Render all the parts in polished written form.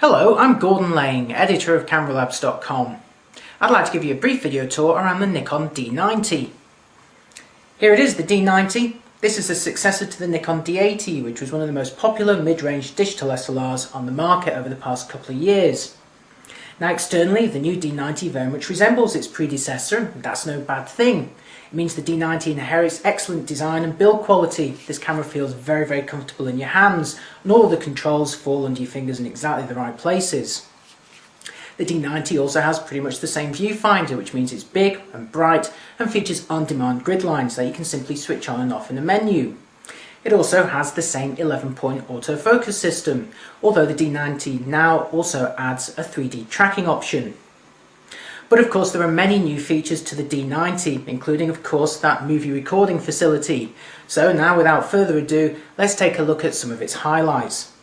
Hello, I'm Gordon Lang, editor of CameraLabs.com. I'd like to give you a brief video tour around the Nikon D90. Here it is, the D90. This is a successor to the Nikon D80, which was one of the most popular mid-range digital SLRs on the market over the past couple of years. Now externally, the new D90 very much resembles its predecessor, and that's no bad thing. It means the D90 inherits excellent design and build quality. This camera feels very comfortable in your hands, and all of the controls fall under your fingers in exactly the right places. The D90 also has pretty much the same viewfinder, which means it's big and bright and features on-demand grid lines that you can simply switch on and off in a menu. It also has the same 11-point autofocus system, although the D90 now also adds a 3D tracking option. But of course there are many new features to the D90, including of course that movie recording facility. So now without further ado, let's take a look at some of its highlights.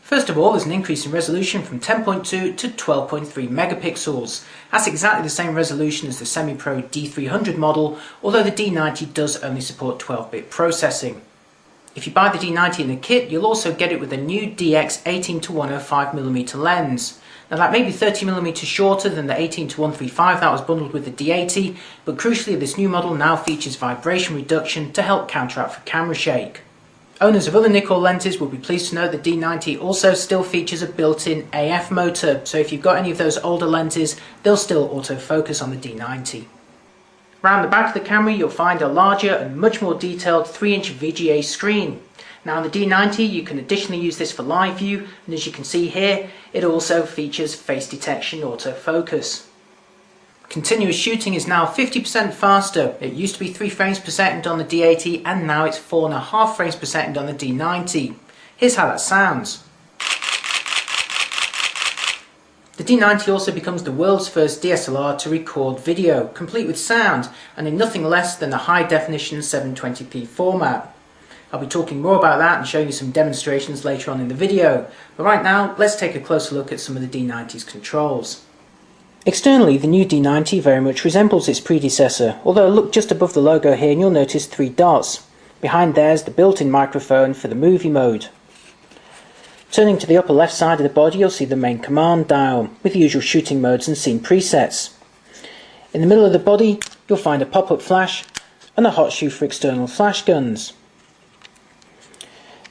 First of all, there's an increase in resolution from 10.2 to 12.3 megapixels. That's exactly the same resolution as the semi-pro D300 model, although the D90 does only support 12-bit processing. If you buy the D90 in a kit, you'll also get it with a new DX 18-105mm lens. Now that may be 30mm shorter than the 18-135 that was bundled with the D80, but crucially this new model now features vibration reduction to help counteract for camera shake. Owners of other Nikon lenses will be pleased to know the D90 also still features a built-in AF motor, so if you've got any of those older lenses, they'll still autofocus on the D90. Round the back of the camera you'll find a larger and much more detailed 3-inch VGA screen. Now on the D90 you can additionally use this for live view, and as you can see here it also features face detection autofocus. Continuous shooting is now 50% faster. It used to be 3 frames per second on the D80 and now it's 4.5 frames per second on the D90. Here's how that sounds. The D90 also becomes the world's first DSLR to record video, complete with sound, and in nothing less than the high-definition 720p format. I'll be talking more about that and showing you some demonstrations later on in the video, but right now let's take a closer look at some of the D90's controls. Externally, the new D90 very much resembles its predecessor, although look just above the logo here and you'll notice 3 dots. Behind there's the built-in microphone for the movie mode. Turning to the upper left side of the body you'll see the main command dial, with the usual shooting modes and scene presets. In the middle of the body you'll find a pop-up flash and a hot shoe for external flash guns.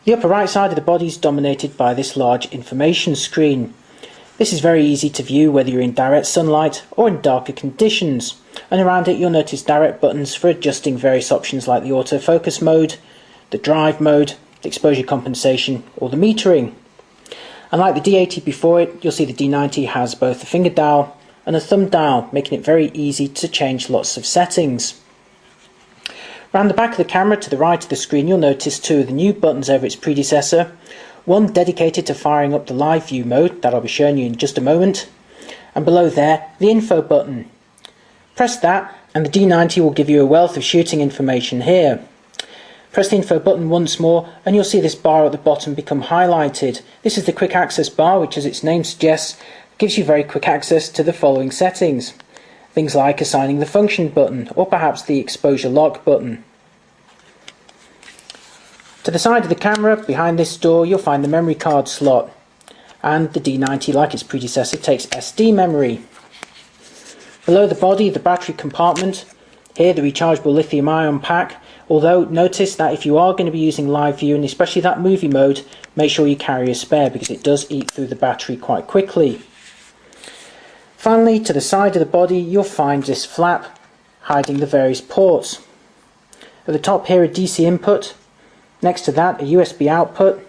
The upper right side of the body is dominated by this large information screen. This is very easy to view whether you're in direct sunlight or in darker conditions, and around it you'll notice direct buttons for adjusting various options like the autofocus mode, the drive mode, the exposure compensation or the metering. And like the D80 before it, you'll see the D90 has both a finger dial and a thumb dial, making it very easy to change lots of settings. Round the back of the camera to the right of the screen you'll notice 2 of the new buttons over its predecessor, one dedicated to firing up the live view mode that I'll be showing you in just a moment, and below there the info button. Press that and the D90 will give you a wealth of shooting information here. Press the info button once more and you'll see this bar at the bottom become highlighted. This is the quick access bar, which as its name suggests gives you very quick access to the following settings. Things like assigning the function button or perhaps the exposure lock button. To the side of the camera behind this door you'll find the memory card slot, and the D90 like its predecessor takes SD memory. Below the body the battery compartment, here the rechargeable lithium ion pack, although notice that if you are going to be using live view and especially that movie mode, make sure you carry a spare because it does eat through the battery quite quickly. Finally, to the side of the body you'll find this flap hiding the various ports. At the top here a DC input, next to that a USB output,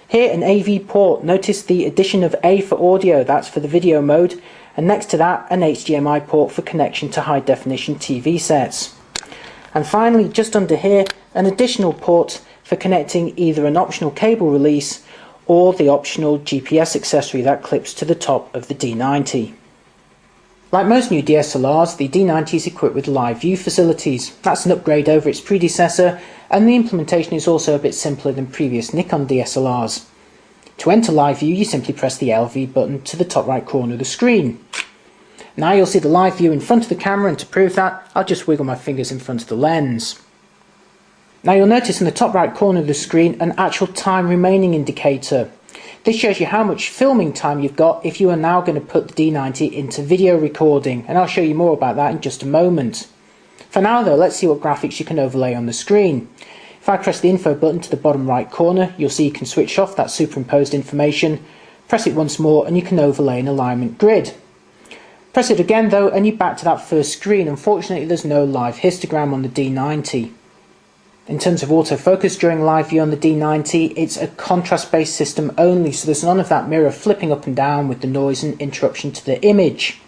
here an AV port. Notice the addition of A for audio, that's for the video mode, and next to that an HDMI port for connection to high definition TV sets. And finally just under here an additional port for connecting either an optional cable release or the optional GPS accessory that clips to the top of the D90. Like most new DSLRs, the D90 is equipped with live view facilities. That's an upgrade over its predecessor, and the implementation is also a bit simpler than previous Nikon DSLRs. To enter live view you simply press the LV button to the top right corner of the screen. Now you'll see the live view in front of the camera, and to prove that I'll just wiggle my fingers in front of the lens. Now you'll notice in the top right corner of the screen an actual time remaining indicator. This shows you how much filming time you've got if you are now going to put the D90 into video recording, and I'll show you more about that in just a moment. For now though, let's see what graphics you can overlay on the screen. If I press the info button to the bottom right corner, you'll see you can switch off that superimposed information. Press it once more and you can overlay an alignment grid. Press it again though and you're back to that first screen. Unfortunately there's no live histogram on the D90. In terms of autofocus during live view on the D90, it's a contrast based system only, so there's none of that mirror flipping up and down with the noise and interruption to the image.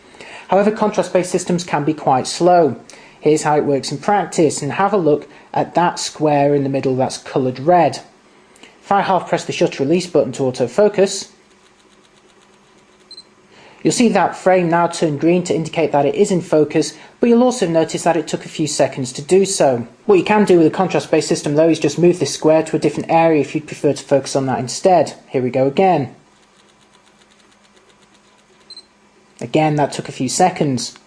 However, contrast based systems can be quite slow. Here's how it works in practice, and have a look at that square in the middle that's coloured red. If I half press the shutter release button to autofocus, you'll see that frame now turn green to indicate that it is in focus, but you'll also notice that it took a few seconds to do so. What you can do with a contrast-based system though is just move this square to a different area if you'd prefer to focus on that instead. Here we go again. Again, that took a few seconds.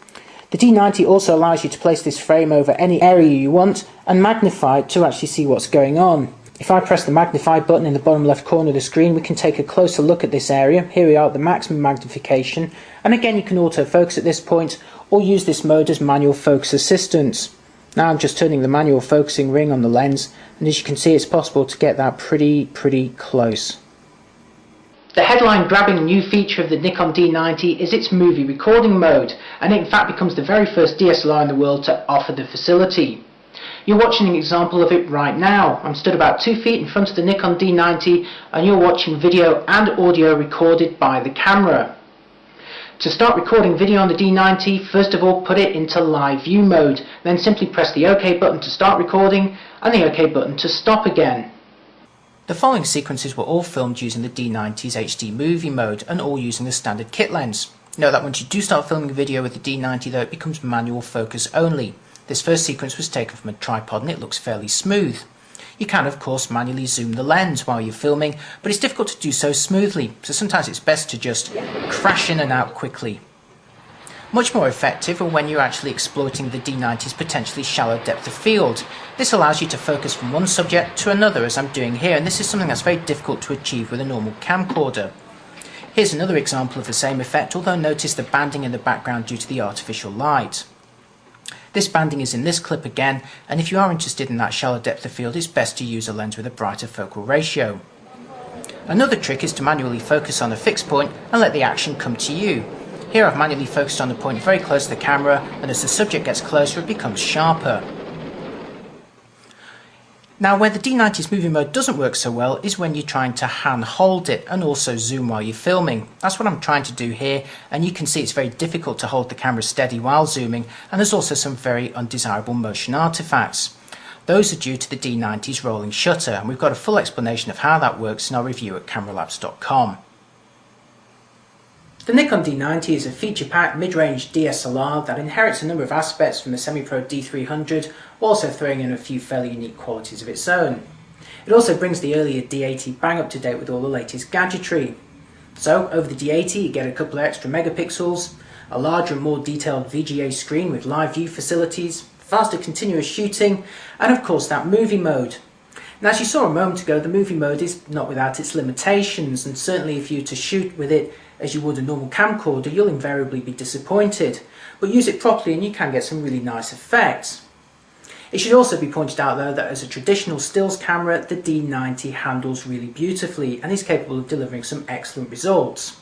The D90 also allows you to place this frame over any area you want and magnify it to actually see what's going on. If I press the magnify button in the bottom left corner of the screen, we can take a closer look at this area. Here we are at the maximum magnification, and again you can autofocus at this point or use this mode as manual focus assistance. Now I'm just turning the manual focusing ring on the lens, and as you can see it's possible to get that pretty close. The headline grabbing new feature of the Nikon D90 is its movie recording mode, and it in fact becomes the very first DSLR in the world to offer the facility. You're watching an example of it right now. I'm stood about 2 feet in front of the Nikon D90 and you're watching video and audio recorded by the camera. To start recording video on the D90, first of all put it into live view mode, then simply press the OK button to start recording and the OK button to stop again. The following sequences were all filmed using the D90's HD movie mode and all using the standard kit lens. Note that once you do start filming video with the D90 though, it becomes manual focus only. This first sequence was taken from a tripod and it looks fairly smooth. You can of course manually zoom the lens while you're filming, but it's difficult to do so smoothly, so sometimes it's best to just crash in and out quickly. Much more effective are when you're actually exploiting the D90's potentially shallow depth of field. This allows you to focus from one subject to another as I'm doing here, and this is something that's very difficult to achieve with a normal camcorder. Here's another example of the same effect, although notice the banding in the background due to the artificial light. This banding is in this clip again, and if you are interested in that shallow depth of field, it's best to use a lens with a brighter focal ratio. Another trick is to manually focus on a fixed point and let the action come to you. Here I've manually focused on a point very close to the camera, and as the subject gets closer it becomes sharper. Now where the D90's movie mode doesn't work so well is when you're trying to hand hold it and also zoom while you're filming. That's what I'm trying to do here, and you can see it's very difficult to hold the camera steady while zooming, and there's also some very undesirable motion artifacts. Those are due to the D90's rolling shutter, and we've got a full explanation of how that works in our review at cameralabs.com. The Nikon D90 is a feature-packed mid-range DSLR that inherits a number of aspects from the semi-pro D300, while also throwing in a few fairly unique qualities of its own. It also brings the earlier D80 bang up to date with all the latest gadgetry. So, over the D80 you get a couple of extra megapixels, a larger and more detailed VGA screen with live view facilities, faster continuous shooting, and of course that movie mode. Now, as you saw a moment ago, the movie mode is not without its limitations, and certainly if you were to shoot with it as you would a normal camcorder, you'll invariably be disappointed. But use it properly and you can get some really nice effects. It should also be pointed out though that as a traditional stills camera, the D90 handles really beautifully and is capable of delivering some excellent results.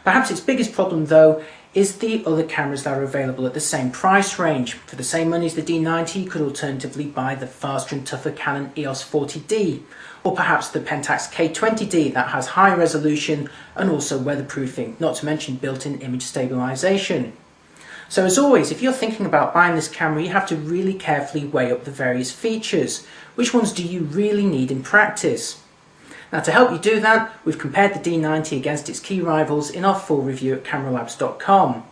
Perhaps its biggest problem though is the other cameras that are available at the same price range. For the same money as the D90, you could alternatively buy the faster and tougher Canon EOS 40D, or perhaps the Pentax K20D that has high resolution and also weatherproofing, not to mention built-in image stabilization. So as always, if you're thinking about buying this camera, you have to really carefully weigh up the various features. Which ones do you really need in practice? Now to help you do that, we've compared the D90 against its key rivals in our full review at cameralabs.com.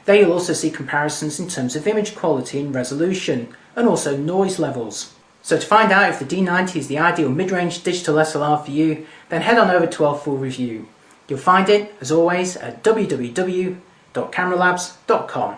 There you'll also see comparisons in terms of image quality and resolution, and also noise levels. So to find out if the D90 is the ideal mid-range digital SLR for you, then head on over to our full review. You'll find it, as always, at www.cameralabs.com.